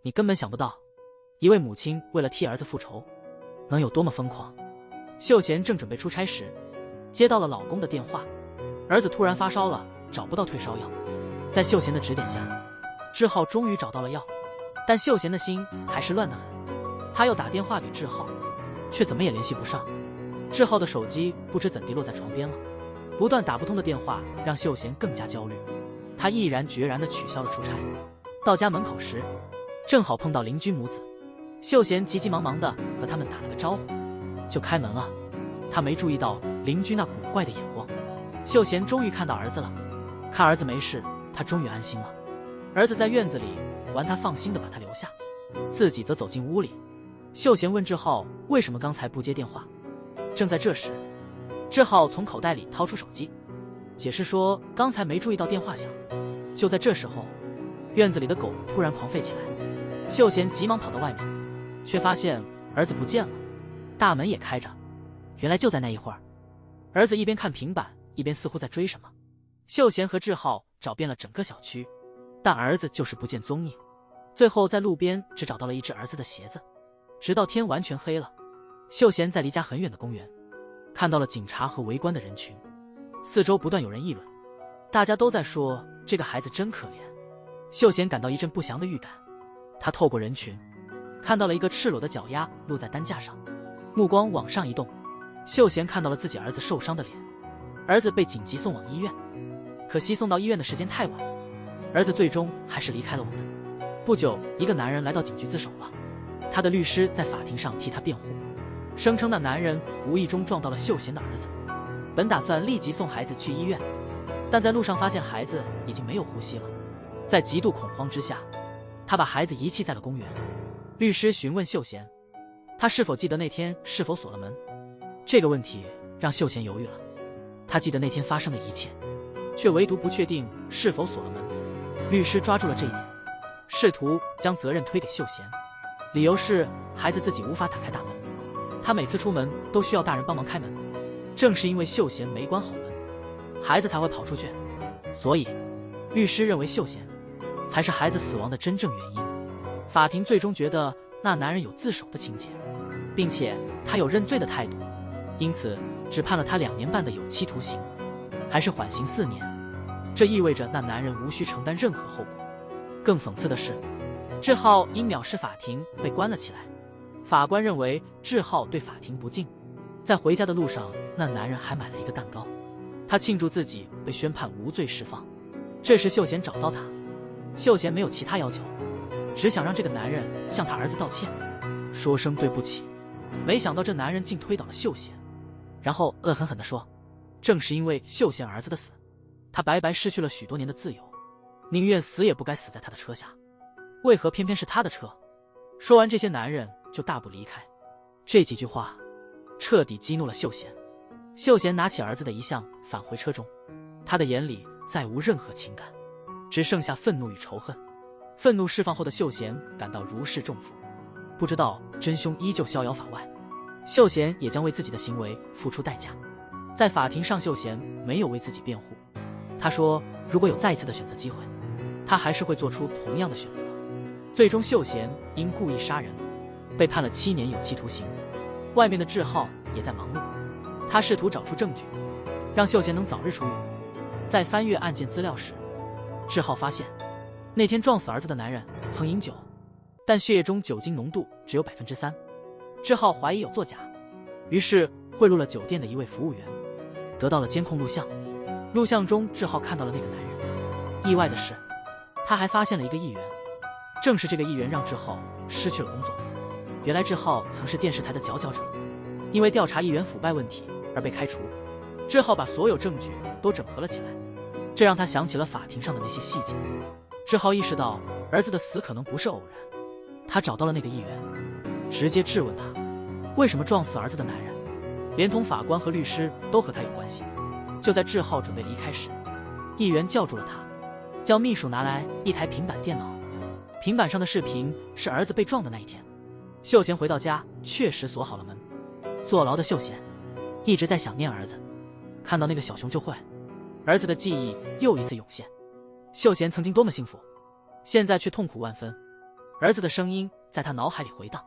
你根本想不到，一位母亲为了替儿子复仇，能有多么疯狂。秀贤正准备出差时，接到了老公的电话，儿子突然发烧了，找不到退烧药。在秀贤的指点下，志浩终于找到了药，但秀贤的心还是乱得很。他又打电话给志浩，却怎么也联系不上。志浩的手机不知怎地落在床边了，不断打不通的电话让秀贤更加焦虑。他毅然决然地取消了出差。到家门口时，正好碰到邻居母子。秀贤急急忙忙地和他们打了个招呼，就开门了。他没注意到邻居那古怪的眼光。秀贤终于看到儿子了，看儿子没事，他终于安心了。儿子在院子里玩，他放心地把他留下，自己则走进屋里。秀贤问志浩为什么刚才不接电话。正在这时，志浩从口袋里掏出手机，解释说刚才没注意到电话响。就在这时候，院子里的狗突然狂吠起来。秀贤急忙跑到外面，却发现儿子不见了，大门也开着。原来就在那一会儿，儿子一边看平板，一边似乎在追什么。秀贤和志浩找遍了整个小区，但儿子就是不见踪影。最后在路边只找到了一只儿子的鞋子。直到天完全黑了，秀贤在离家很远的公园看到了警察和围观的人群，四周不断有人议论，大家都在说这个孩子真可怜。秀贤感到一阵不祥的预感，他透过人群看到了一个赤裸的脚丫露在担架上，目光往上移动，秀贤看到了自己儿子受伤的脸。儿子被紧急送往医院，可惜送到医院的时间太晚，儿子最终还是离开了我们。不久，一个男人来到警局自首了，他的律师在法庭上替他辩护，声称那男人无意中撞到了秀贤的儿子，本打算立即送孩子去医院，但在路上发现孩子已经没有呼吸了。在极度恐慌之下，他把孩子遗弃在了公园。律师询问秀贤，他是否记得那天是否锁了门？这个问题让秀贤犹豫了。他记得那天发生的一切，却唯独不确定是否锁了门。律师抓住了这一点，试图将责任推给秀贤，理由是孩子自己无法打开大门，他每次出门都需要大人帮忙开门。正是因为秀贤没关好门，孩子才会跑出去，所以律师认为秀贤才是孩子死亡的真正原因。法庭最终觉得那男人有自首的情节，并且他有认罪的态度，因此只判了他2年半的有期徒刑，还是缓刑4年。这意味着那男人无需承担任何后果。更讽刺的是，志浩因藐视法庭被关了起来。法官认为志浩对法庭不敬。在回家的路上，那男人还买了一个蛋糕，他庆祝自己被宣判无罪释放。这时秀贤找到他，秀贤没有其他要求，只想让这个男人向他儿子道歉，说声对不起。没想到这男人竟推倒了秀贤，然后恶狠狠地说，正是因为秀贤儿子的死，他白白失去了许多年的自由，宁愿死也不该死在他的车下，为何偏偏是他的车？说完这些，男人就大步离开。这几句话彻底激怒了秀贤。秀贤拿起儿子的遗像返回车中，他的眼里再无任何情感，只剩下愤怒与仇恨。愤怒释放后的秀贤感到如释重负，不知道真凶依旧逍遥法外。秀贤也将为自己的行为付出代价。在法庭上，秀贤没有为自己辩护，他说如果有再一次的选择机会，他还是会做出同样的选择。最终秀贤因故意杀人被判了7年有期徒刑。外面的志浩也在忙碌，他试图找出证据让秀贤能早日出狱。在翻阅案件资料时，志浩发现那天撞死儿子的男人曾饮酒，但血液中酒精浓度只有3%。志浩怀疑有作假，于是贿赂了酒店的一位服务员，得到了监控录像。录像中志浩看到了那个男人。意外的是，他还发现了一个议员，正是这个议员让志浩失去了工作。原来志浩曾是电视台的佼佼者，因为调查议员腐败问题而被开除。志浩把所有证据都整合了起来，这让他想起了法庭上的那些细节。志浩意识到儿子的死可能不是偶然，他找到了那个议员，直接质问他为什么撞死儿子的男人连同法官和律师都和他有关系。就在志浩准备离开时，议员叫住了他，叫秘书拿来一台平板电脑，平板上的视频是儿子被撞的那一天。秀贤回到家确实锁好了门，坐牢的秀贤一直在想念儿子，看到那个小熊就会，儿子的记忆又一次涌现。秀贤曾经多么幸福，现在却痛苦万分。儿子的声音在他脑海里回荡，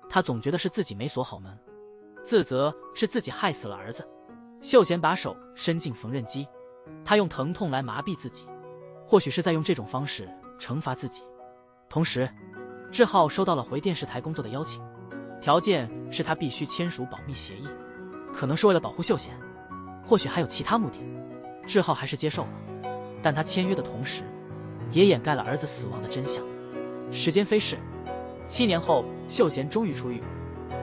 他总觉得是自己没锁好门，自责是自己害死了儿子。秀贤把手伸进缝纫机，他用疼痛来麻痹自己，或许是在用这种方式惩罚自己。同时，志浩收到了回电视台工作的邀请，条件是他必须签署保密协议，可能是为了保护秀贤，或许还有其他目的。志浩还是接受了，但他签约的同时，也掩盖了儿子死亡的真相。时间飞逝，7年后，秀贤终于出狱。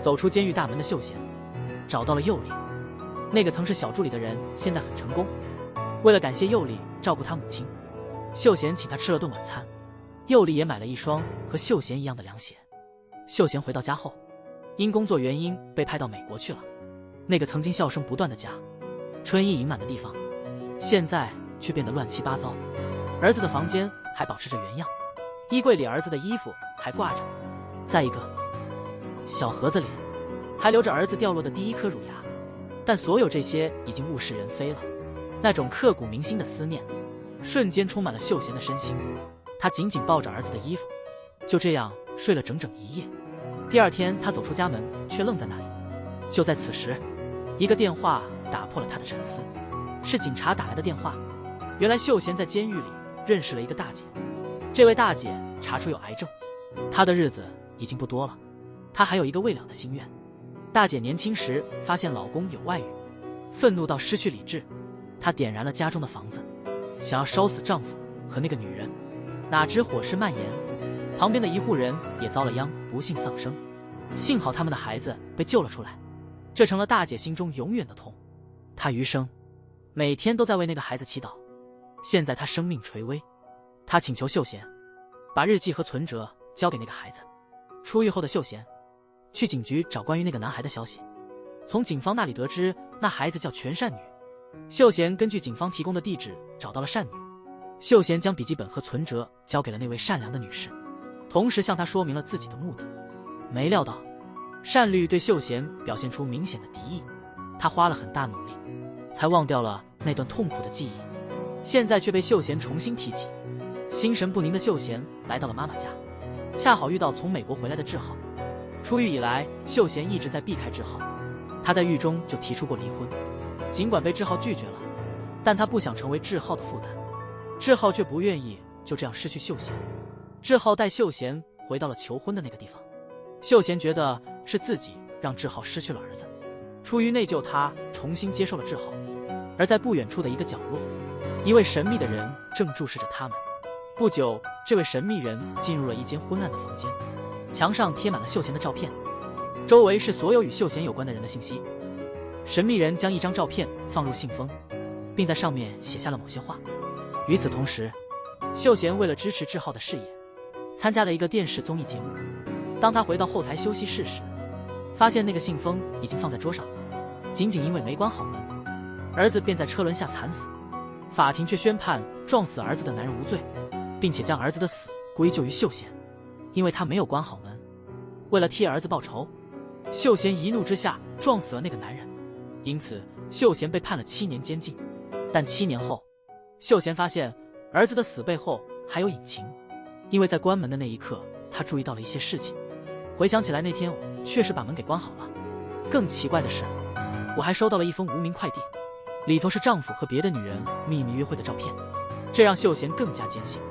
走出监狱大门的秀贤，找到了佑里。那个曾是小助理的人，现在很成功。为了感谢佑里照顾他母亲，秀贤请他吃了顿晚餐。佑里也买了一双和秀贤一样的凉鞋。秀贤回到家后，因工作原因被派到美国去了。那个曾经笑声不断的家，春意盈满的地方，现在却变得乱七八糟。儿子的房间还保持着原样，衣柜里儿子的衣服还挂着，在一个小盒子里还留着儿子掉落的第一颗乳牙。但所有这些已经物是人非了。那种刻骨铭心的思念瞬间充满了秀贤的身心，他紧紧抱着儿子的衣服，就这样睡了整整一夜。第二天他走出家门，却愣在那里。就在此时，一个电话打破了他的沉思，是警察打来的电话。原来秀贤在监狱里认识了一个大姐，这位大姐查出有癌症，她的日子已经不多了。她还有一个未了的心愿。大姐年轻时发现老公有外遇，愤怒到失去理智，她点燃了家中的房子，想要烧死丈夫和那个女人。哪知火势蔓延，旁边的一户人也遭了殃，不幸丧生。幸好他们的孩子被救了出来，这成了大姐心中永远的痛。她余生每天都在为那个孩子祈祷。现在她生命垂危，她请求秀贤把日记和存折交给那个孩子。出狱后的秀贤去警局找关于那个男孩的消息，从警方那里得知那孩子叫全善女。秀贤根据警方提供的地址找到了善女。秀贤将笔记本和存折交给了那位善良的女士，同时向她说明了自己的目的。没料到善律对秀贤表现出明显的敌意，她花了很大努力才忘掉了那段痛苦的记忆，现在却被秀贤重新提起。心神不宁的秀贤来到了妈妈家，恰好遇到从美国回来的志浩。出狱以来，秀贤一直在避开志浩，他在狱中就提出过离婚，尽管被志浩拒绝了，但他不想成为志浩的负担。志浩却不愿意就这样失去秀贤。志浩带秀贤回到了求婚的那个地方，秀贤觉得是自己让志浩失去了儿子，出于内疚，他重新接受了志浩。而在不远处的一个角落，一位神秘的人正注视着他们。不久，这位神秘人进入了一间昏暗的房间，墙上贴满了秀贤的照片，周围是所有与秀贤有关的人的信息。神秘人将一张照片放入信封，并在上面写下了某些话。与此同时，秀贤为了支持志浩的事业，参加了一个电视综艺节目。当他回到后台休息室时，发现那个信封已经放在桌上，仅仅因为没关好门，儿子便在车轮下惨死。法庭却宣判撞死儿子的男人无罪，并且将儿子的死归咎于秀贤，因为他没有关好门。为了替儿子报仇，秀贤一怒之下撞死了那个男人，因此秀贤被判了7年监禁。但7年后，秀贤发现儿子的死背后还有隐情，因为在关门的那一刻，他注意到了一些事情。回想起来，那天我确实把门给关好了。更奇怪的是，我还收到了一封无名快递，里头是丈夫和别的女人秘密约会的照片。这让秀贤更加坚信，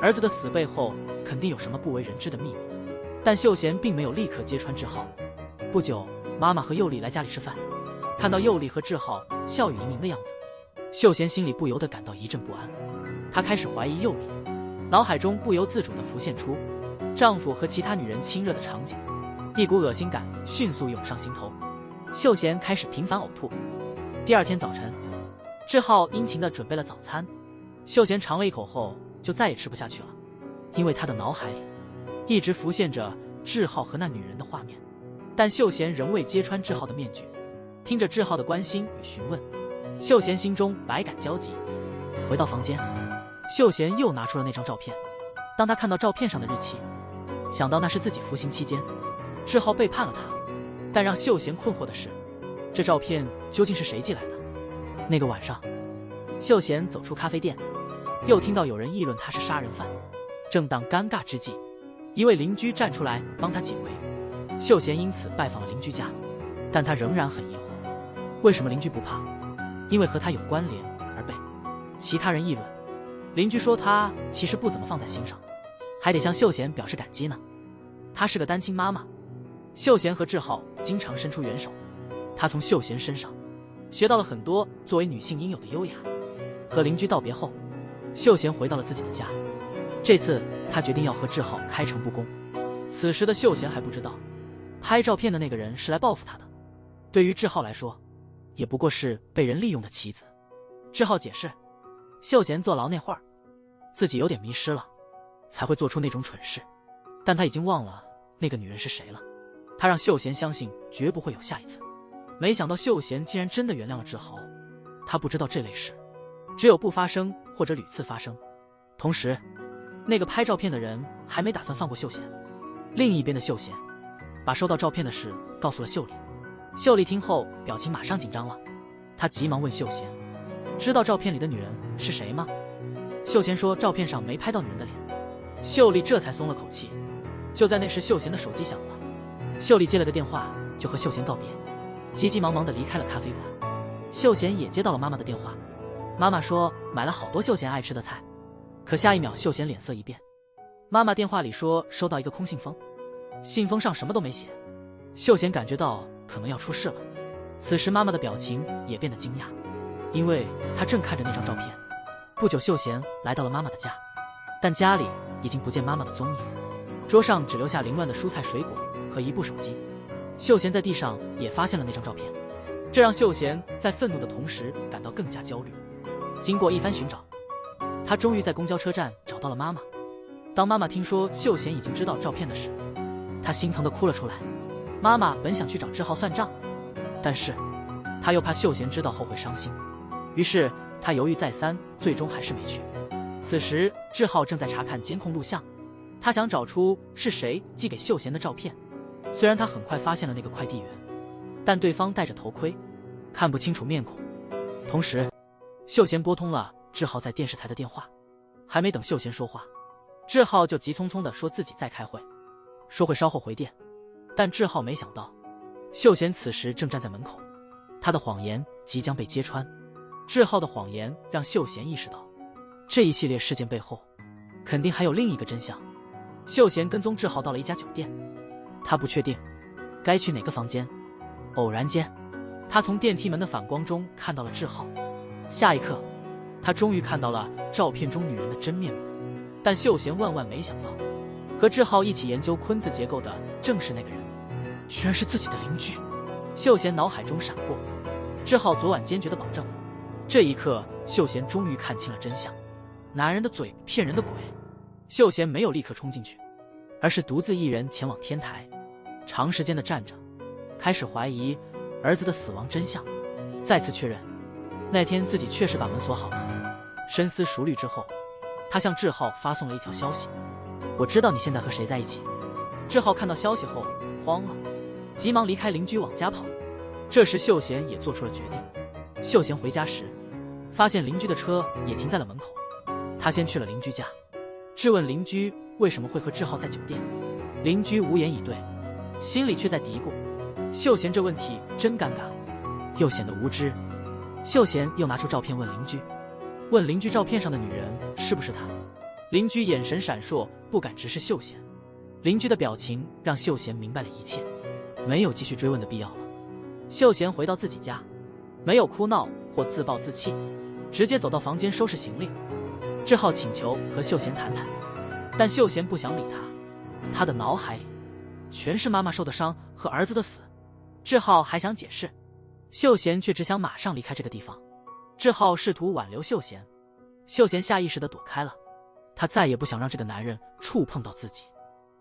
儿子的死背后肯定有什么不为人知的秘密。但秀贤并没有立刻揭穿志浩。不久，妈妈和佑丽来家里吃饭，看到佑丽和志浩笑语盈盈的样子，秀贤心里不由得感到一阵不安。她开始怀疑佑丽，脑海中不由自主地浮现出丈夫和其他女人亲热的场景，一股恶心感迅速涌上心头。秀贤开始频繁呕吐。第二天早晨，志浩殷勤地准备了早餐，秀贤尝了一口后就再也吃不下去了，因为他的脑海里一直浮现着志浩和那女人的画面。但秀贤仍未揭穿志浩的面具。听着志浩的关心与询问，秀贤心中百感交集。回到房间，秀贤又拿出了那张照片。当他看到照片上的日期，想到那是自己服刑期间志浩背叛了他。但让秀贤困惑的是，这照片究竟是谁寄来的？那个晚上，秀贤走出咖啡店，又听到有人议论他是杀人犯。正当尴尬之际，一位邻居站出来帮他解围，秀贤因此拜访了邻居家，但他仍然很疑惑，为什么邻居不怕？因为和他有关联而被其他人议论。邻居说他其实不怎么放在心上，还得向秀贤表示感激呢。她是个单亲妈妈，秀贤和志浩经常伸出援手，她从秀贤身上学到了很多作为女性应有的优雅。和邻居道别后，秀贤回到了自己的家，这次她决定要和志浩开诚布公。此时的秀贤还不知道，拍照片的那个人是来报复她的，对于志浩来说，也不过是被人利用的棋子。志浩解释，秀贤坐牢那会儿，自己有点迷失了，才会做出那种蠢事，但他已经忘了那个女人是谁了。他让秀贤相信绝不会有下一次。没想到秀贤竟然真的原谅了志豪。他不知道这类事只有不发生或者屡次发生。同时，那个拍照片的人还没打算放过秀贤。另一边的秀贤把收到照片的事告诉了秀丽。秀丽听后表情马上紧张了，她急忙问秀贤，知道照片里的女人是谁吗？秀贤说照片上没拍到女人的脸。秀丽这才松了口气。就在那时，秀贤的手机响了，秀丽接了个电话就和秀贤告别，急急忙忙地离开了咖啡馆。秀贤也接到了妈妈的电话，妈妈说买了好多秀贤爱吃的菜。可下一秒秀贤脸色一变，妈妈电话里说收到一个空信封，信封上什么都没写。秀贤感觉到可能要出事了。此时妈妈的表情也变得惊讶，因为她正看着那张照片。不久，秀贤来到了妈妈的家，但家里已经不见妈妈的踪影，桌上只留下凌乱的蔬菜水果和一部手机。秀贤在地上也发现了那张照片，这让秀贤在愤怒的同时感到更加焦虑。经过一番寻找，他终于在公交车站找到了妈妈。当妈妈听说秀贤已经知道照片的事，她心疼地哭了出来。妈妈本想去找志浩算账，但是她又怕秀贤知道后会伤心，于是她犹豫再三，最终还是没去。此时志浩正在查看监控录像，他想找出是谁寄给秀贤的照片。虽然他很快发现了那个快递员，但对方戴着头盔，看不清楚面孔。同时，秀贤拨通了志浩在电视台的电话，还没等秀贤说话，志浩就急匆匆地说自己在开会，说会稍后回电。但志浩没想到，秀贤此时正站在门口，他的谎言即将被揭穿。志浩的谎言让秀贤意识到，这一系列事件背后肯定还有另一个真相。秀贤跟踪志浩到了一家酒店，他不确定该去哪个房间。偶然间，他从电梯门的反光中看到了志浩。下一刻，他终于看到了照片中女人的真面目。但秀贤万万没想到，和志浩一起研究昆字结构的正是那个人，居然是自己的邻居。秀贤脑海中闪过志浩昨晚坚决的保证。这一刻，秀贤终于看清了真相，男人的嘴骗人的鬼。秀贤没有立刻冲进去，而是独自一人前往天台，长时间的站着，开始怀疑儿子的死亡真相，再次确认那天自己确实把门锁好了。深思熟虑之后，他向志浩发送了一条消息，我知道你现在和谁在一起。志浩看到消息后慌了，急忙离开邻居往家跑。这时秀贤也做出了决定。秀贤回家时，发现邻居的车也停在了门口，他先去了邻居家，质问邻居为什么会和志浩在酒店。邻居无言以对，心里却在嘀咕，秀贤这问题真尴尬，又显得无知。秀贤又拿出照片问邻居照片上的女人是不是他。邻居眼神闪烁，不敢直视秀贤。邻居的表情让秀贤明白了一切，没有继续追问的必要了。秀贤回到自己家，没有哭闹或自暴自弃，直接走到房间收拾行李。志浩请求和秀贤谈谈，但秀贤不想理他，他的脑海里全是妈妈受的伤和儿子的死。志浩还想解释，秀贤却只想马上离开这个地方。志浩试图挽留秀贤，秀贤下意识地躲开了，他再也不想让这个男人触碰到自己，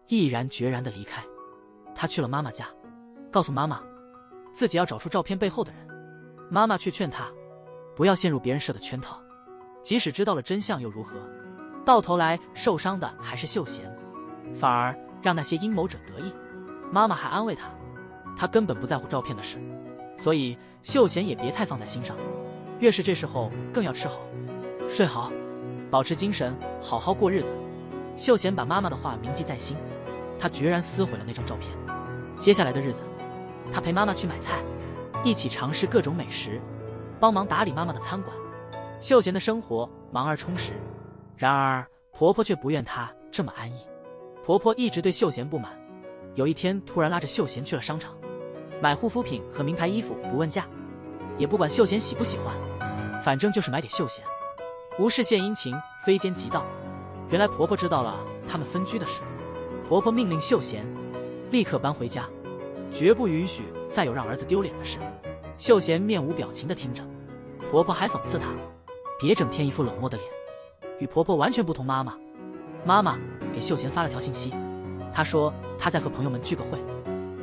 毅然决然地离开。他去了妈妈家，告诉妈妈自己要找出照片背后的人。妈妈却劝他不要陷入别人设的圈套，即使知道了真相又如何，到头来受伤的还是秀贤，反而让那些阴谋者得意。妈妈还安慰他根本不在乎照片的事，所以秀贤也别太放在心上，越是这时候更要吃好睡好，保持精神，好好过日子。秀贤把妈妈的话铭记在心，她决然撕毁了那张照片。接下来的日子，她陪妈妈去买菜，一起尝试各种美食，帮忙打理妈妈的餐馆。秀贤的生活忙而充实，然而婆婆却不愿她这么安逸。婆婆一直对秀贤不满，有一天突然拉着秀贤去了商场，买护肤品和名牌衣服，不问价，也不管秀贤喜不喜欢，反正就是买给秀贤。无事献殷勤，非奸即盗。原来婆婆知道了他们分居的事，婆婆命令秀贤立刻搬回家，绝不允许再有让儿子丢脸的事。秀贤面无表情地听着，婆婆还讽刺她，别整天一副冷漠的脸。与婆婆完全不同妈妈给秀贤发了条信息，她说她在和朋友们聚个会，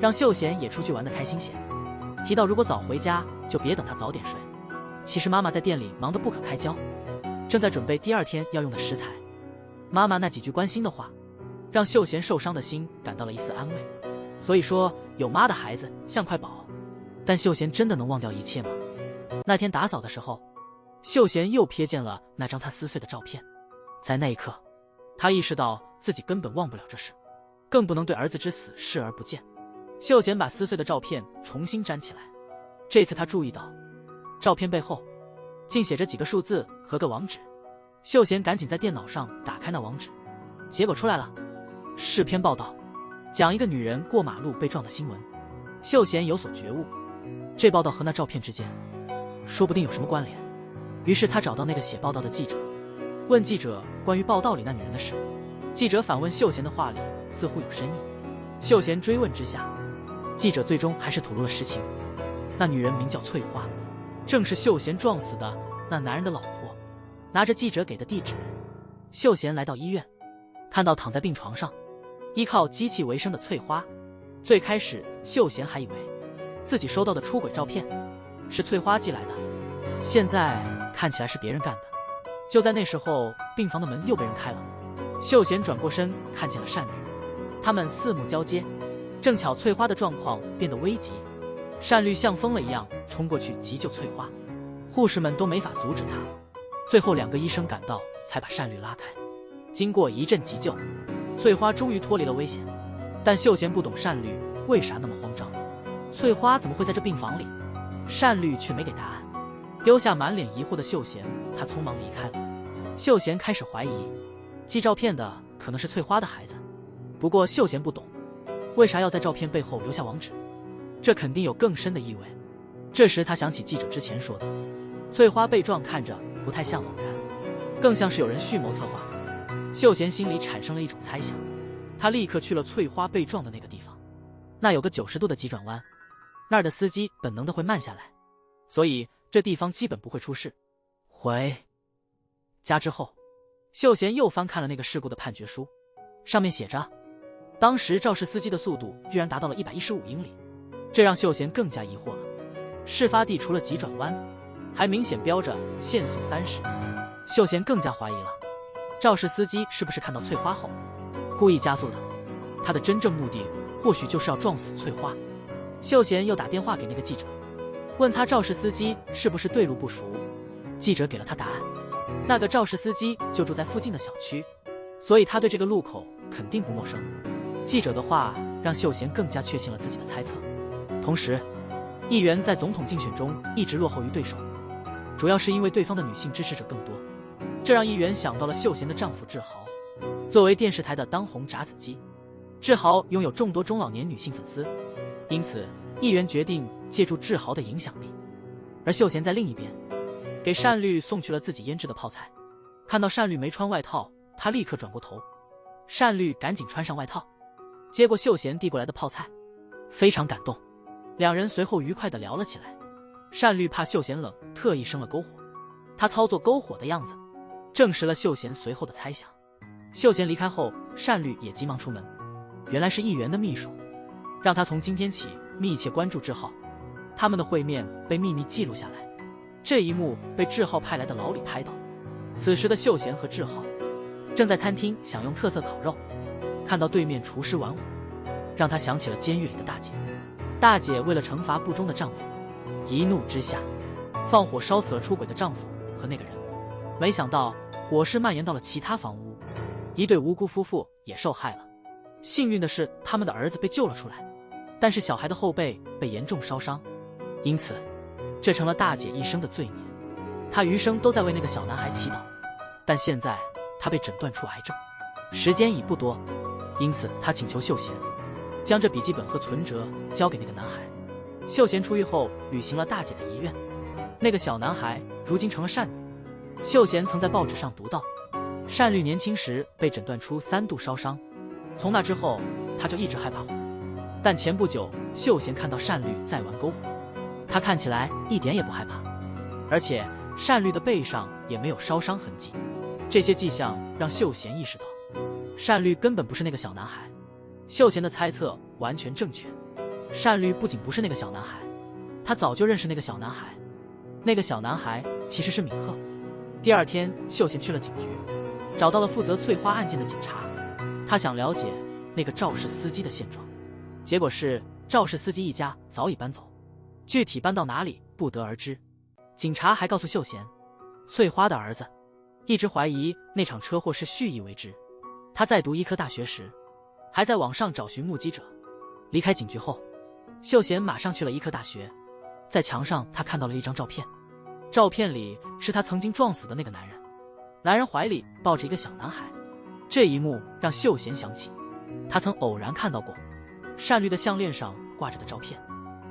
让秀贤也出去玩得开心些，提到如果早回家就别等他早点睡。其实妈妈在店里忙得不可开交，正在准备第二天要用的食材。妈妈那几句关心的话，让秀贤受伤的心感到了一丝安慰。所以说，有妈的孩子像块宝。但秀贤真的能忘掉一切吗？那天打扫的时候，秀贤又瞥见了那张他撕碎的照片。在那一刻，他意识到自己根本忘不了这事，更不能对儿子之死视而不见。秀贤把撕碎的照片重新粘起来，这次他注意到照片背后竟写着几个数字和个网址。秀贤赶紧在电脑上打开那网址，结果出来了，是篇报道，讲一个女人过马路被撞的新闻。秀贤有所觉悟，这报道和那照片之间说不定有什么关联。于是他找到那个写报道的记者，问记者关于报道里那女人的事。记者反问秀贤的话里似乎有深意。秀贤追问之下，记者最终还是吐露了实情。那女人名叫翠花，正是秀贤撞死的那男人的老婆。拿着记者给的地址，秀贤来到医院，看到躺在病床上依靠机器为生的翠花。最开始秀贤还以为自己收到的出轨照片是翠花寄来的，现在看起来是别人干的。就在那时候，病房的门又被人开了，秀贤转过身看见了善绿，他们四目交接。正巧翠花的状况变得危急，善绿像疯了一样冲过去急救翠花，护士们都没法阻止他。最后2个医生赶到，才把善绿拉开。经过一阵急救，翠花终于脱离了危险。但秀贤不懂善绿为啥那么慌张，翠花怎么会在这病房里？善绿却没给答案。丢下满脸疑惑的秀贤，他匆忙离开了。秀贤开始怀疑，寄照片的可能是翠花的孩子。不过秀贤不懂，为啥要在照片背后留下网址？这肯定有更深的意味。这时他想起记者之前说的，翠花被撞看着不太像偶然，更像是有人蓄谋策划的。秀贤心里产生了一种猜想，他立刻去了翠花被撞的那个地方。那有个90度的急转弯，那儿的司机本能的会慢下来，所以这地方基本不会出事。回家之后，秀贤又翻看了那个事故的判决书，上面写着当时肇事司机的速度居然达到了115英里，这让秀贤更加疑惑了。事发地除了急转弯，还明显标着限速30。秀贤更加怀疑了，肇事司机是不是看到翠花后故意加速的？他的真正目的或许就是要撞死翠花。秀贤又打电话给那个记者，问他肇事司机是不是对路不熟。记者给了他答案，那个肇事司机就住在附近的小区，所以他对这个路口肯定不陌生。记者的话让秀贤更加确信了自己的猜测。同时，议员在总统竞选中一直落后于对手，主要是因为对方的女性支持者更多，这让议员想到了秀贤的丈夫志豪。作为电视台的当红炸子鸡，志豪拥有众多中老年女性粉丝，因此议员决定借助志豪的影响力。而秀贤在另一边给善绿送去了自己腌制的泡菜，看到善绿没穿外套，他立刻转过头，善绿赶紧穿上外套，接过秀贤递过来的泡菜，非常感动。两人随后愉快地聊了起来。善绿怕秀贤冷，特意生了篝火，他操作篝火的样子证实了秀贤随后的猜想。秀贤离开后，善绿也急忙出门，原来是议员的秘书，让他从今天起密切关注志浩。他们的会面被秘密记录下来，这一幕被志浩派来的老李拍到。此时的秀贤和志浩正在餐厅享用特色烤肉，看到对面厨师玩火，让他想起了监狱里的大姐。大姐为了惩罚不忠的丈夫，一怒之下放火烧死了出轨的丈夫和那个人。没想到火势蔓延到了其他房屋，一对无辜夫妇也受害了。幸运的是，他们的儿子被救了出来，但是小孩的后背被严重烧伤，因此这成了大姐一生的罪孽。她余生都在为那个小男孩祈祷，但现在他被诊断出癌症，时间已不多，因此她请求秀贤将这笔记本和存折交给那个男孩。秀贤出狱后履行了大姐的遗愿，那个小男孩如今成了善女。秀贤曾在报纸上读到，善绿年轻时被诊断出3度烧伤，从那之后他就一直害怕火。但前不久秀贤看到善绿在玩篝火，他看起来一点也不害怕，而且善绿的背上也没有烧伤痕迹。这些迹象让秀贤意识到，善绿根本不是那个小男孩。秀贤的猜测完全正确，善绿不仅不是那个小男孩，他早就认识那个小男孩。那个小男孩其实是敏赫。第二天，秀贤去了警局，找到了负责翠花案件的警察，他想了解那个肇事司机的现状。结果是肇事司机一家早已搬走，具体搬到哪里不得而知。警察还告诉秀贤，翠花的儿子一直怀疑那场车祸是蓄意为之。他在读医科大学时，还在网上找寻目击者。离开警局后，秀贤马上去了医科大学，在墙上他看到了一张照片，照片里是他曾经撞死的那个男人，男人怀里抱着一个小男孩。这一幕让秀贤想起他曾偶然看到过善绿的项链上挂着的照片，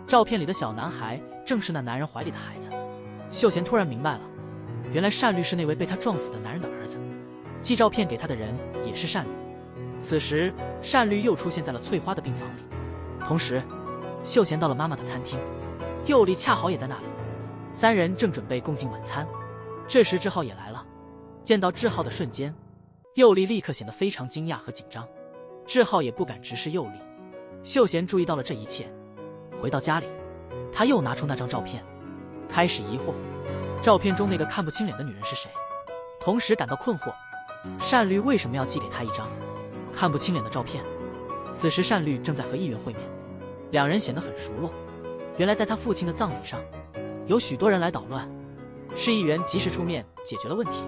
照片里的小男孩正是那男人怀里的孩子。秀贤突然明白了，原来善绿是那位被他撞死的男人的儿子，寄照片给他的人也是善绿。此时善绿又出现在了翠花的病房里，同时秀贤到了妈妈的餐厅，佑丽恰好也在那里，三人正准备共进晚餐。这时志浩也来了，见到志浩的瞬间，佑丽立刻显得非常惊讶和紧张，志浩也不敢直视佑丽。秀贤注意到了这一切，回到家里，他又拿出那张照片，开始疑惑照片中那个看不清脸的女人是谁，同时感到困惑，善绿为什么要寄给他一张看不清脸的照片。此时善绿正在和议员会面，两人显得很熟络。原来在他父亲的葬礼上，有许多人来捣乱，市议员及时出面解决了问题。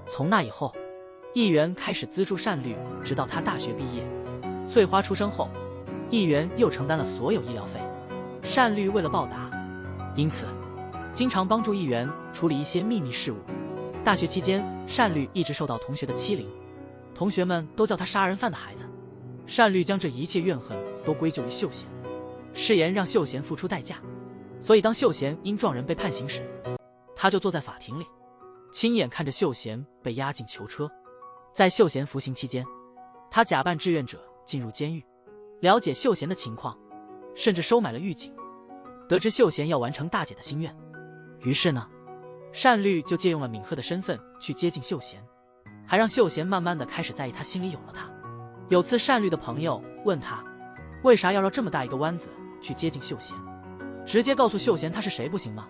从那以后，议员开始资助善绿直到他大学毕业。翠花出生后，议员又承担了所有医疗费。善绿为了报答，因此经常帮助议员处理一些秘密事务。大学期间，善绿一直受到同学的欺凌，同学们都叫他杀人犯的孩子。善绿将这一切怨恨都归咎于秀贤，誓言让秀贤付出代价。所以当秀贤因撞人被判刑时，他就坐在法庭里，亲眼看着秀贤被押进囚车。在秀贤服刑期间，他假扮志愿者进入监狱，了解秀贤的情况，甚至收买了狱警。得知秀贤要完成大姐的心愿，于是呢，善绿就借用了敏赫的身份去接近秀贤，还让秀贤慢慢的开始在意他，心里有了他。有次善绿的朋友问他为啥要绕这么大一个弯子去接近秀贤，直接告诉秀贤他是谁不行吗？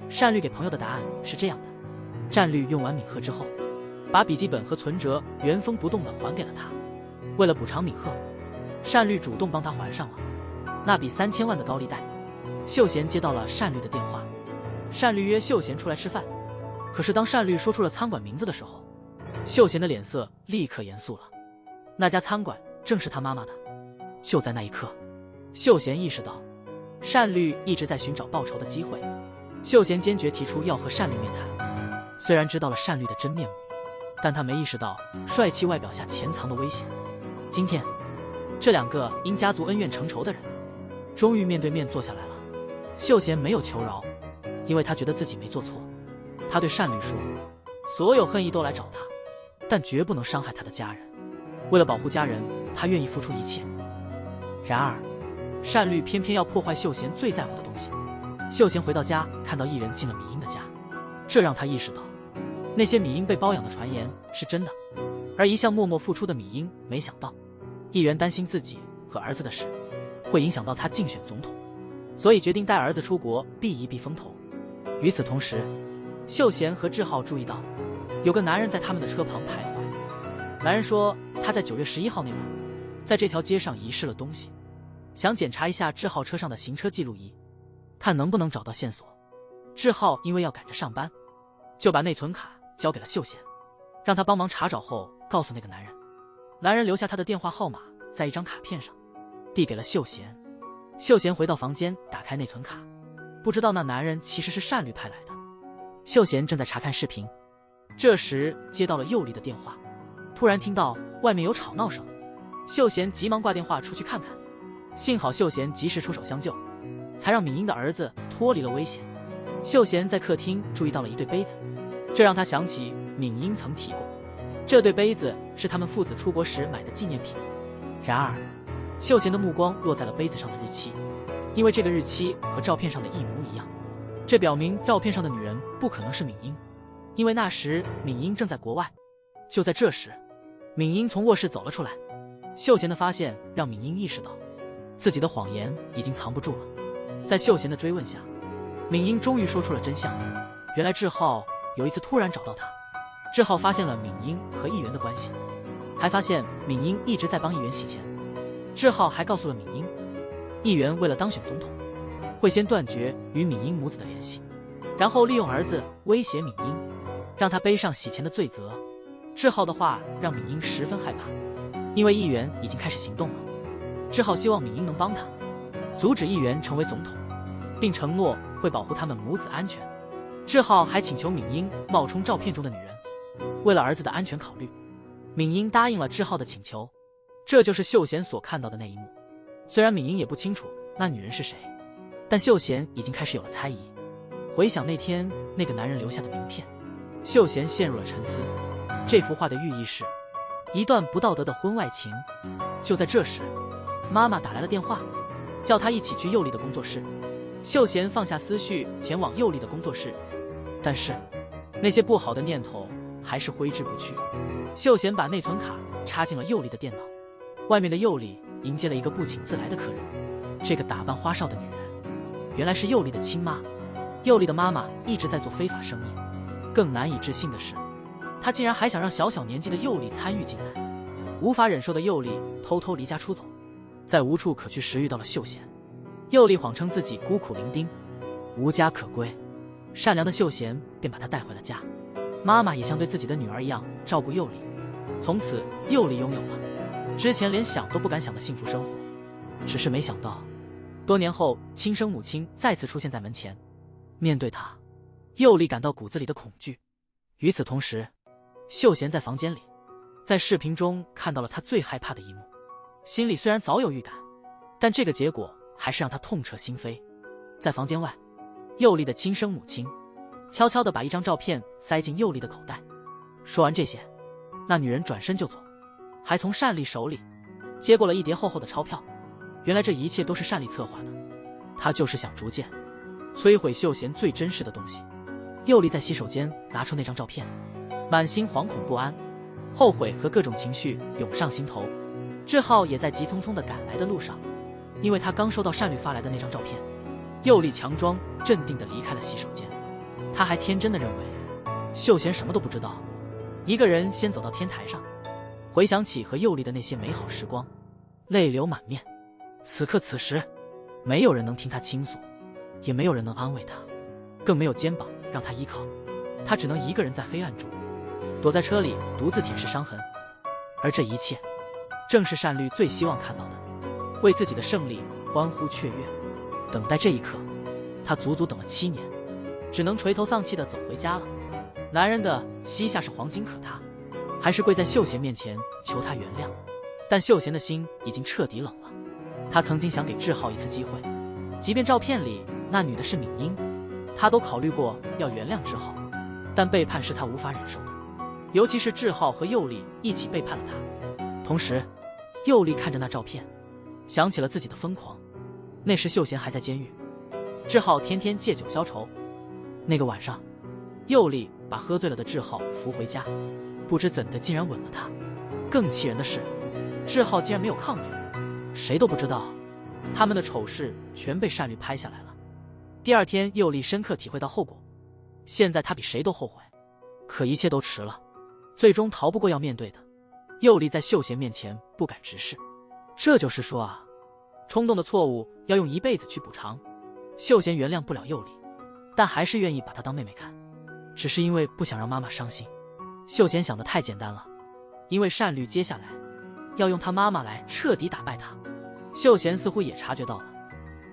善绿给朋友的答案是这样的：善绿用完敏赫之后，把笔记本和存折原封不动的还给了他。为了补偿敏赫，善绿主动帮他还上了那笔3000万的高利贷。秀贤接到了善绿的电话，善绿约秀贤出来吃饭。可是当善绿说出了餐馆名字的时候，秀贤的脸色立刻严肃了。那家餐馆正是他妈妈的。就在那一刻，秀贤意识到善绿一直在寻找报仇的机会。秀贤坚决提出要和善绿面谈。虽然知道了善绿的真面目，但他没意识到帅气外表下潜藏的危险。今天，这两个因家族恩怨成仇的人终于面对面坐下来了。秀贤没有求饶，因为他觉得自己没做错。他对善绿说，所有恨意都来找他，但绝不能伤害他的家人。为了保护家人，他愿意付出一切。然而善绿偏偏要破坏秀贤最在乎的东西。秀贤回到家，看到艺人进了米英的家，这让他意识到那些米英被包养的传言是真的。而一向默默付出的米英没想到议员担心自己和儿子的事会影响到他竞选总统，所以决定带儿子出国避一避风头。与此同时，秀贤和志浩注意到有个男人在他们的车旁徘徊。男人说他在9月11号那晚在这条街上遗失了东西，想检查一下志浩车上的行车记录仪，看能不能找到线索。志浩因为要赶着上班，就把内存卡交给了秀贤，让他帮忙查找后告诉那个男人。男人留下他的电话号码在一张卡片上，递给了秀贤。秀贤回到房间，打开内存卡，不知道那男人其实是善律派来的。秀贤正在查看视频，这时接到了佑丽的电话，突然听到外面有吵闹声，秀贤急忙挂电话出去看看。幸好秀贤及时出手相救，才让敏英的儿子脱离了危险。秀贤在客厅注意到了一对杯子，这让他想起敏英曾提过，这对杯子是他们父子出国时买的纪念品。然而秀贤的目光落在了杯子上的日期，因为这个日期和照片上的一模一样，这表明照片上的女人不可能是敏英，因为那时敏英正在国外。就在这时，敏英从卧室走了出来。秀贤的发现让敏英意识到自己的谎言已经藏不住了。在秀贤的追问下，敏英终于说出了真相，原来志浩有一次突然找到他，志浩发现了敏英和议员的关系，还发现敏英一直在帮议员洗钱。志浩还告诉了敏英，议员为了当选总统，会先断绝与敏英母子的联系，然后利用儿子威胁敏英，让他背上洗钱的罪责。志浩的话让敏英十分害怕，因为议员已经开始行动了。志浩希望敏英能帮他阻止议员成为总统，并承诺会保护他们母子安全。志浩还请求敏英冒充照片中的女人，为了儿子的安全考虑，敏英答应了志浩的请求。这就是秀贤所看到的那一幕。虽然敏英也不清楚那女人是谁，但秀贤已经开始有了猜疑。回想那天那个男人留下的名片，秀贤陷入了沉思。这幅画的寓意是一段不道德的婚外情。就在这时，妈妈打来了电话，叫他一起去佑丽的工作室。秀贤放下思绪前往佑丽的工作室，但是那些不好的念头还是挥之不去。秀贤把内存卡插进了佑丽的电脑，外面的佑丽迎接了一个不请自来的客人。这个打扮花哨的女人原来是佑丽的亲妈。佑丽的妈妈一直在做非法生意，更难以置信的是，她竟然还想让小小年纪的佑丽参与进来。无法忍受的佑丽偷偷离家出走，在无处可去时遇到了秀贤。佑丽谎称自己孤苦伶仃，无家可归，善良的秀贤便把她带回了家。妈妈也像对自己的女儿一样照顾佑丽，从此佑丽拥有了之前连想都不敢想的幸福生活。只是没想到，多年后亲生母亲再次出现在门前，面对她，佑丽感到骨子里的恐惧。与此同时，秀贤在房间里，在视频中看到了他最害怕的一幕，心里虽然早有预感，但这个结果还是让他痛彻心扉。在房间外，佑丽的亲生母亲悄悄地把一张照片塞进佑丽的口袋。说完这些，那女人转身就走，还从单丽手里接过了一叠厚厚的钞票。原来这一切都是单丽策划的，她就是想逐渐摧毁秀贤最珍视的东西。佑丽在洗手间拿出那张照片，满心惶恐不安，后悔和各种情绪涌上心头。志浩也在急匆匆地赶来的路上，因为他刚收到单律发来的那张照片。佑丽强装镇定地离开了洗手间，他还天真地认为秀贤什么都不知道，一个人先走到天台上，回想起和佑丽的那些美好时光，泪流满面。此刻此时，没有人能听他倾诉，也没有人能安慰他，更没有肩膀让他依靠。他只能一个人在黑暗中躲在车里独自舔舐伤痕。而这一切正是单律最希望看到的，为自己的胜利欢呼雀跃。等待这一刻，他足足等了7年，只能垂头丧气地走回家了。男人的膝下是黄金可踏，还是跪在秀贤面前求他原谅。但秀贤的心已经彻底冷了。他曾经想给志浩一次机会，即便照片里那女的是敏英，他都考虑过要原谅志浩，但背叛是他无法忍受的，尤其是志浩和佑丽一起背叛了他。同时，佑丽看着那照片，想起了自己的疯狂。那时秀贤还在监狱，志浩天天借酒消愁。那个晚上，佑丽把喝醉了的志浩扶回家，不知怎的竟然吻了他。更气人的是，志浩竟然没有抗拒。谁都不知道，他们的丑事全被单律拍下来了。第二天，佑丽深刻体会到后果，现在他比谁都后悔，可一切都迟了，最终逃不过要面对的。佑丽在秀贤面前不敢直视，这就是说啊，冲动的错误要用一辈子去补偿。秀贤原谅不了佑丽，但还是愿意把她当妹妹看，只是因为不想让妈妈伤心。秀贤想的太简单了，因为单律接下来要用他妈妈来彻底打败他。秀贤似乎也察觉到了，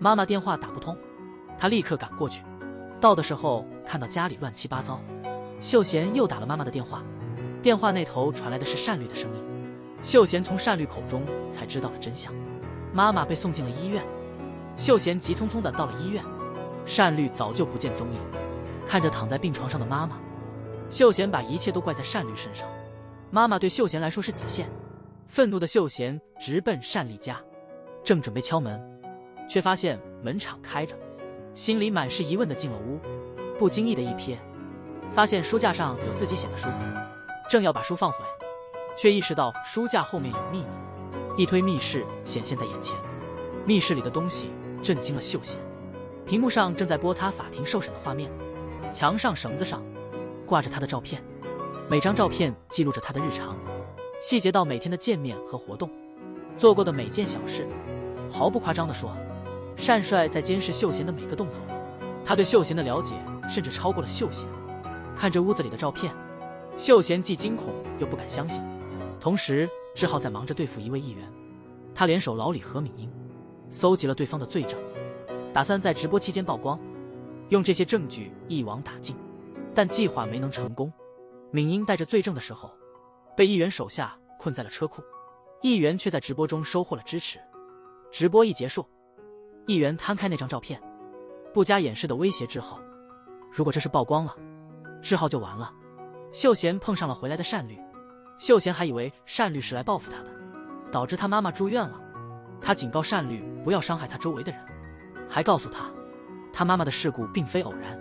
妈妈电话打不通，他立刻赶过去。到的时候看到家里乱七八糟，秀贤又打了妈妈的电话，电话那头传来的是单绿的声音。秀贤从单绿口中才知道了真相，妈妈被送进了医院。秀贤急匆匆地到了医院，单绿早就不见踪影。看着躺在病床上的妈妈，秀贤把一切都怪在单绿身上。妈妈对秀贤来说是底线。愤怒的秀贤直奔单绿家，正准备敲门，却发现门敞开着，心里满是疑问地进了屋。不经意的一瞥，发现书架上有自己写的书，正要把书放回，却意识到书架后面有秘密。一推密室显现在眼前，密室里的东西震惊了秀贤。屏幕上正在播他法庭受审的画面，墙上绳子上挂着他的照片，每张照片记录着他的日常，细节到每天的见面和活动，做过的每件小事。毫不夸张地说，单帅在监视秀贤的每个动作，他对秀贤的了解甚至超过了秀贤。看着屋子里的照片，秀贤既惊恐又不敢相信，同时志浩在忙着对付一位议员。他联手老李和敏英，搜集了对方的罪证，打算在直播期间曝光，用这些证据一网打尽。但计划没能成功。敏英带着罪证的时候，被议员手下困在了车库，议员却在直播中收获了支持。直播一结束，议员摊开那张照片，不加掩饰地威胁志浩，如果这事曝光了，志浩就完了。秀贤碰上了回来的单绿，秀贤还以为单绿是来报复他的，导致他妈妈住院了。他警告单绿不要伤害他周围的人，还告诉他妈妈的事故并非偶然。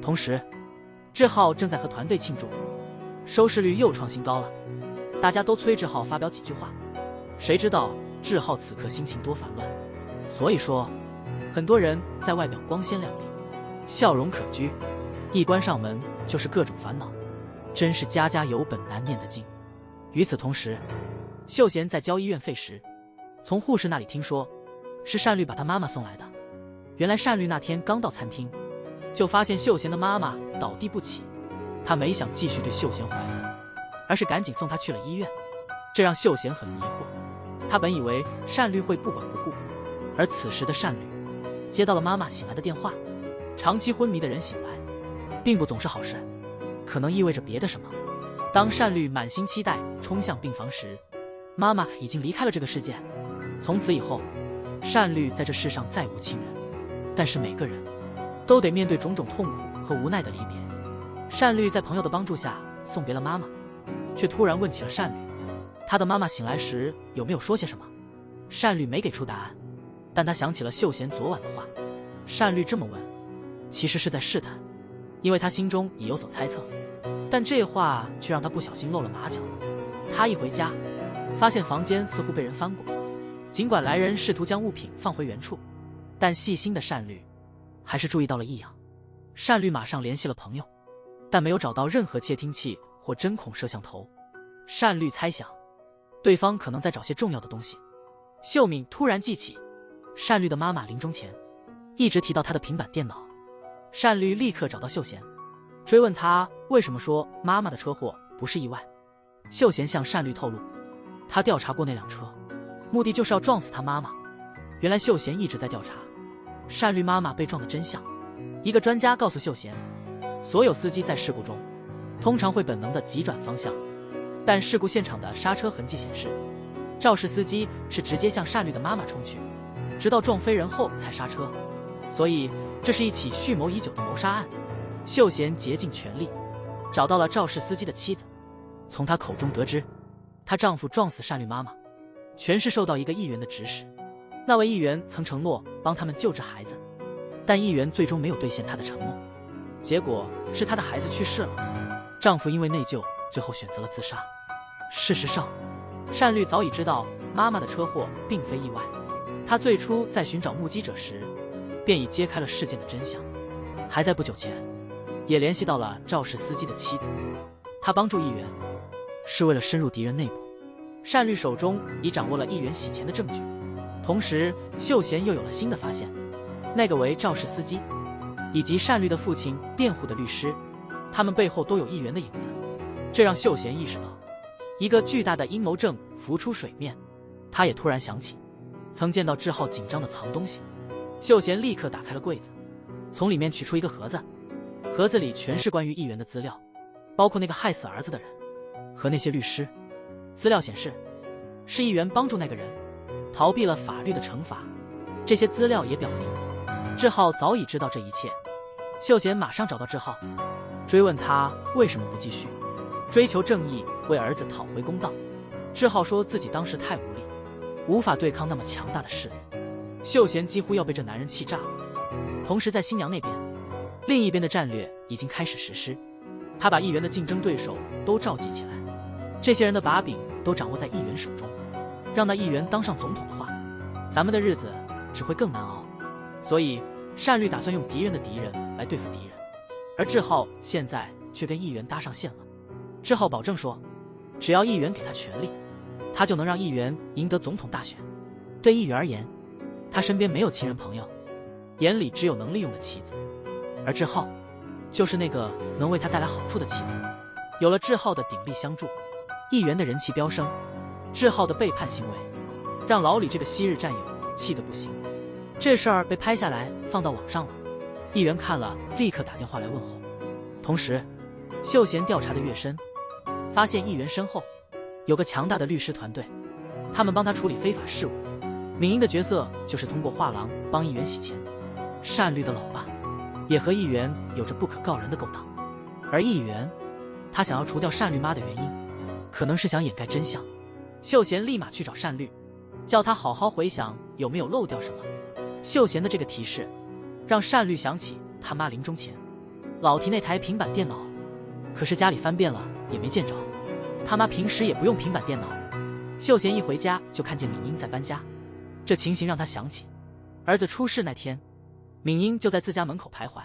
同时，志浩正在和团队庆祝，收视率又创新高了，大家都催志浩发表几句话。谁知道志浩此刻心情多烦乱。所以说，很多人在外表光鲜亮丽，笑容可掬，一关上门就是各种烦恼，真是家家有本难念的经。与此同时，秀贤在交医院费时，从护士那里听说是单绿把他妈妈送来的。原来单绿那天刚到餐厅，就发现秀贤的妈妈倒地不起，他没想继续对秀贤怀恨，而是赶紧送他去了医院。这让秀贤很迷惑，他本以为单绿会不管不顾，而此时的单绿接到了妈妈醒来的电话。长期昏迷的人醒来并不总是好事，可能意味着别的什么。当单绿满心期待冲向病房时，妈妈已经离开了这个世界。从此以后，单绿在这世上再无亲人，但是每个人都得面对种种痛苦和无奈的离别。单绿在朋友的帮助下送别了妈妈，却突然问起了单绿，他的妈妈醒来时有没有说些什么？单绿没给出答案，但他想起了秀贤昨晚的话。单绿这么问，其实是在试探，因为他心中已有所猜测，但这话却让他不小心露了马脚。他一回家，发现房间似乎被人翻过，尽管来人试图将物品放回原处，但细心的单绿还是注意到了异样。单绿马上联系了朋友，但没有找到任何窃听器或针孔摄像头。单绿猜想，对方可能在找些重要的东西。秀敏突然记起，单绿的妈妈临终前一直提到她的平板电脑。单绿立刻找到秀贤，追问他为什么说妈妈的车祸不是意外。秀贤向单绿透露，他调查过那辆车，目的就是要撞死他妈妈。原来秀贤一直在调查单绿妈妈被撞的真相。一个专家告诉秀贤，所有司机在事故中通常会本能的急转方向，但事故现场的刹车痕迹显示，肇事司机是直接向单绿的妈妈冲去，直到撞飞人后才刹车，所以这是一起蓄谋已久的谋杀案。秀贤竭尽全力找到了肇事司机的妻子，从她口中得知，她丈夫撞死单绿妈妈全是受到一个议员的指使。那位议员曾承诺帮他们救治孩子，但议员最终没有兑现他的承诺，结果是她的孩子去世了，丈夫因为内疚最后选择了自杀。事实上，单绿早已知道妈妈的车祸并非意外，她最初在寻找目击者时便已揭开了事件的真相，还在不久前也联系到了肇事司机的妻子。他帮助议员是为了深入敌人内部。单绿手中已掌握了议员洗钱的证据，同时秀贤又有了新的发现，那个为肇事司机以及单绿的父亲辩护的律师，他们背后都有议员的影子。这让秀贤意识到，一个巨大的阴谋症浮出水面。他也突然想起，曾见到志浩紧张的藏东西。秀贤立刻打开了柜子，从里面取出一个盒子，盒子里全是关于议员的资料，包括那个害死儿子的人和那些律师。资料显示，是议员帮助那个人逃避了法律的惩罚。这些资料也表明，志浩早已知道这一切。秀贤马上找到志浩，追问他为什么不继续追求正义，为儿子讨回公道。志浩说自己当时太无力，无法对抗那么强大的势力。秀贤几乎要被这男人气炸了。同时在新娘那边，另一边的战略已经开始实施。他把议员的竞争对手都召集起来，这些人的把柄都掌握在议员手中。让那议员当上总统的话，咱们的日子只会更难熬。所以单律打算用敌人的敌人来对付敌人，而志浩现在却跟议员搭上线了。志浩保证说，只要议员给他权力，他就能让议员赢得总统大选。对议员而言，他身边没有亲人朋友，眼里只有能利用的棋子，而志浩就是那个能为他带来好处的棋子。有了志浩的鼎力相助，议员的人气飙升。志浩的背叛行为让老李这个昔日战友气得不行。这事儿被拍下来放到网上了，议员看了立刻打电话来问候。同时秀贤调查的越深，发现议员身后有个强大的律师团队，他们帮他处理非法事务。闵英的角色就是通过画廊帮议员洗钱。单律的老爸也和议员有着不可告人的勾当，而议员他想要除掉单律妈的原因，可能是想掩盖真相。秀贤立马去找单律，叫他好好回想有没有漏掉什么。秀贤的这个提示让单律想起他妈临终前老提那台平板电脑，可是家里翻遍了也没见着。他妈平时也不用平板电脑。秀贤一回家就看见闵英在搬家，这情形让他想起儿子出事那天，闵英就在自家门口徘徊，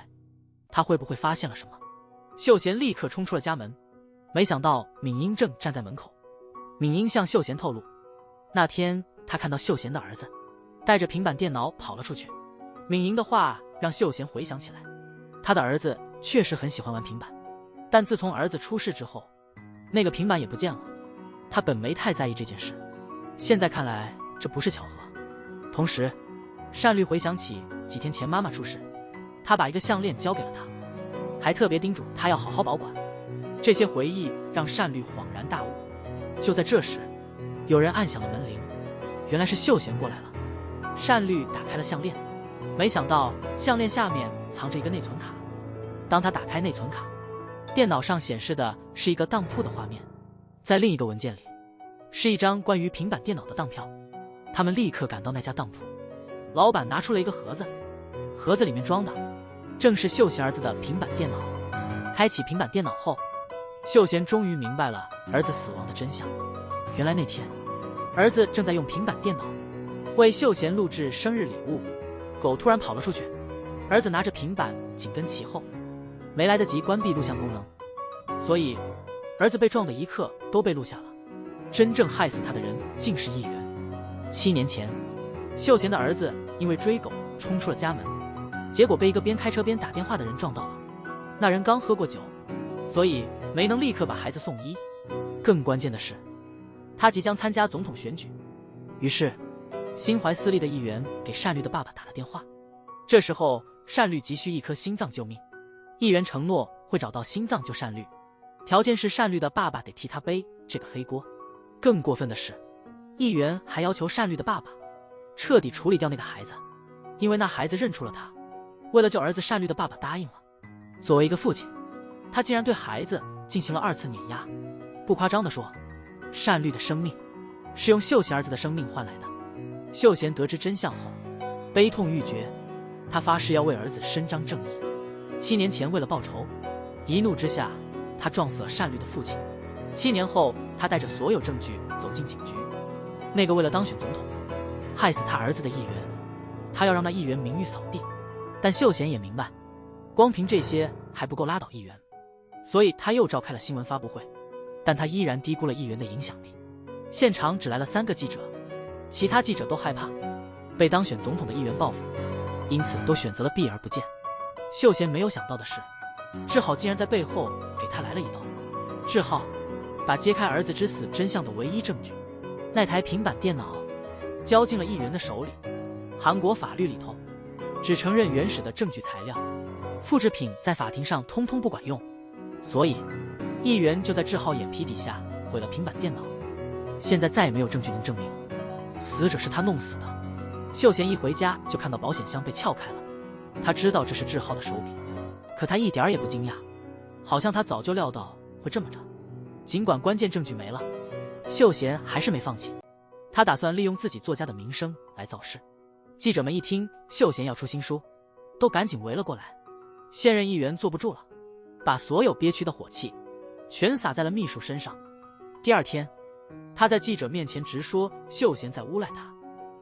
他会不会发现了什么？秀贤立刻冲出了家门，没想到闵英正站在门口。闵英向秀贤透露，那天他看到秀贤的儿子带着平板电脑跑了出去。闵英的话让秀贤回想起来，他的儿子确实很喜欢玩平板，但自从儿子出事之后，那个平板也不见了。他本没太在意这件事，现在看来这不是巧合。同时单律回想起几天前妈妈出事，他把一个项链交给了他，还特别叮嘱他要好好保管。这些回忆让单律恍然大悟。就在这时，有人按响了门铃，原来是秀贤过来了。单律打开了项链，没想到项链下面藏着一个内存卡。当他打开内存卡，电脑上显示的是一个当铺的画面，在另一个文件里是一张关于平板电脑的当票。他们立刻赶到那家当铺，老板拿出了一个盒子，盒子里面装的正是秀贤儿子的平板电脑。开启平板电脑后，秀贤终于明白了儿子死亡的真相。原来那天儿子正在用平板电脑为秀贤录制生日礼物，狗突然跑了出去，儿子拿着平板紧跟其后，没来得及关闭录像功能，所以儿子被撞的一刻都被录下了。真正害死他的人竟是议员。7年前，秀贤的儿子因为追狗冲出了家门，结果被一个边开车边打电话的人撞到了。那人刚喝过酒，所以没能立刻把孩子送医。更关键的是，他即将参加总统选举，于是心怀私利的议员给单律的爸爸打了电话。这时候单律急需一颗心脏救命，议员承诺会找到心脏救单律，条件是单律的爸爸得替他背这个黑锅。更过分的是，议员还要求单律的爸爸彻底处理掉那个孩子，因为那孩子认出了他。为了救儿子，单律的爸爸答应了。作为一个父亲，他竟然对孩子进行了2次碾压。不夸张地说，单律的生命是用秀贤儿子的生命换来的。秀贤得知真相后悲痛欲绝，他发誓要为儿子伸张正义。7年前为了报仇，一怒之下他撞死了单律的父亲。7年后他带着所有证据走进警局，那个为了当选总统害死他儿子的议员，他要让那议员名誉扫地。但秀贤也明白，光凭这些还不够拉倒议员，所以他又召开了新闻发布会。但他依然低估了议员的影响力，现场只来了3个记者，其他记者都害怕被当选总统的议员报复，因此都选择了避而不见。秀贤没有想到的是，志浩竟然在背后给他来了一刀。志浩，把揭开儿子之死真相的唯一证据——那台平板电脑，交进了议员的手里。韩国法律里头，只承认原始的证据材料，复制品在法庭上通通不管用。所以，议员就在志浩眼皮底下毁了平板电脑。现在再也没有证据能证明死者是他弄死的。秀贤一回家就看到保险箱被撬开了，他知道这是志浩的手笔，可他一点也不惊讶，好像他早就料到会这么着。尽管关键证据没了，秀贤还是没放弃，他打算利用自己作家的名声来造势。记者们一听秀贤要出新书，都赶紧围了过来。现任议员坐不住了，把所有憋屈的火气全撒在了秘书身上。第二天，他在记者面前直说秀贤在诬赖他，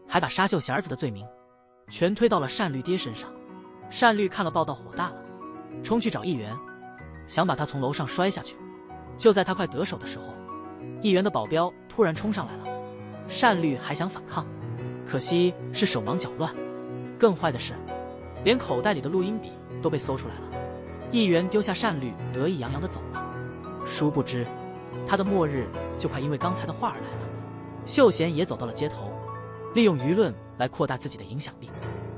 还把杀秀贤儿子的罪名全推到了单绿爹身上。单绿看了报道火大了，冲去找议员，想把他从楼上摔下去。就在他快得手的时候，议员的保镖突然冲上来了。单绿还想反抗，可惜是手忙脚乱。更坏的是，连口袋里的录音笔都被搜出来了。议员丢下单绿，得意洋洋地走了。殊不知，他的末日就快因为刚才的话而来了。秀贤也走到了街头，利用舆论来扩大自己的影响力，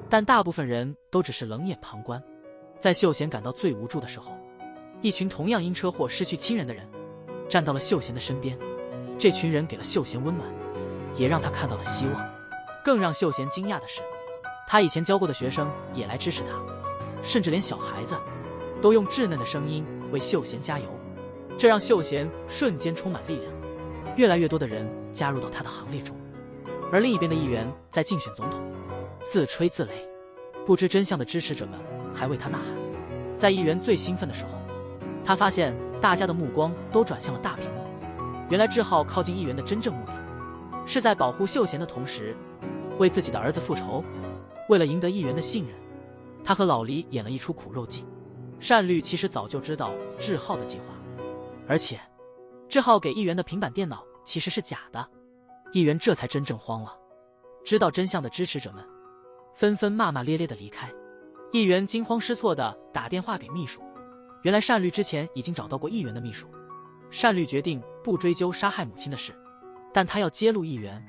但大部分人都只是冷眼旁观。在秀贤感到最无助的时候，一群同样因车祸失去亲人的人站到了秀贤的身边。这群人给了秀贤温暖，也让他看到了希望。更让秀贤惊讶的是，他以前教过的学生也来支持他，甚至连小孩子都用稚嫩的声音为秀贤加油。这让秀贤瞬间充满力量，越来越多的人加入到他的行列中。而另一边的议员在竞选总统，自吹自擂，不知真相的支持者们还为他呐喊。在议员最兴奋的时候，他发现大家的目光都转向了大屏幕。原来志浩靠近议员的真正目的，是在保护秀贤的同时，为自己的儿子复仇。为了赢得议员的信任，他和老黎演了一出苦肉计。单绿其实早就知道志浩的计划，而且志浩给议员的平板电脑其实是假的。议员这才真正慌了。知道真相的支持者们纷纷骂骂咧咧地离开。议员惊慌失措地打电话给秘书，原来单绿之前已经找到过议员的秘书。单绿决定不追究杀害母亲的事，但他要揭露议员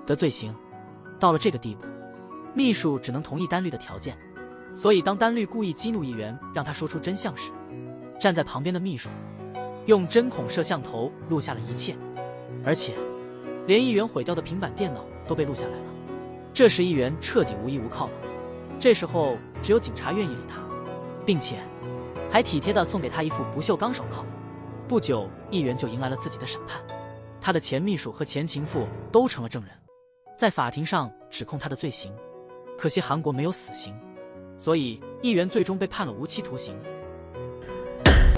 的罪行。到了这个地步，秘书只能同意单绿的条件。所以当单绿故意激怒议员，让他说出真相时，站在旁边的秘书用针孔摄像头录下了一切，而且连议员毁掉的平板电脑都被录下来了。这时议员彻底无依无靠了，这时候只有警察愿意理他，并且还体贴地送给他一副不锈钢手铐。不久，议员就迎来了自己的审判，他的前秘书和前情妇都成了证人，在法庭上指控他的罪行。可惜韩国没有死刑，所以议员最终被判了无期徒刑。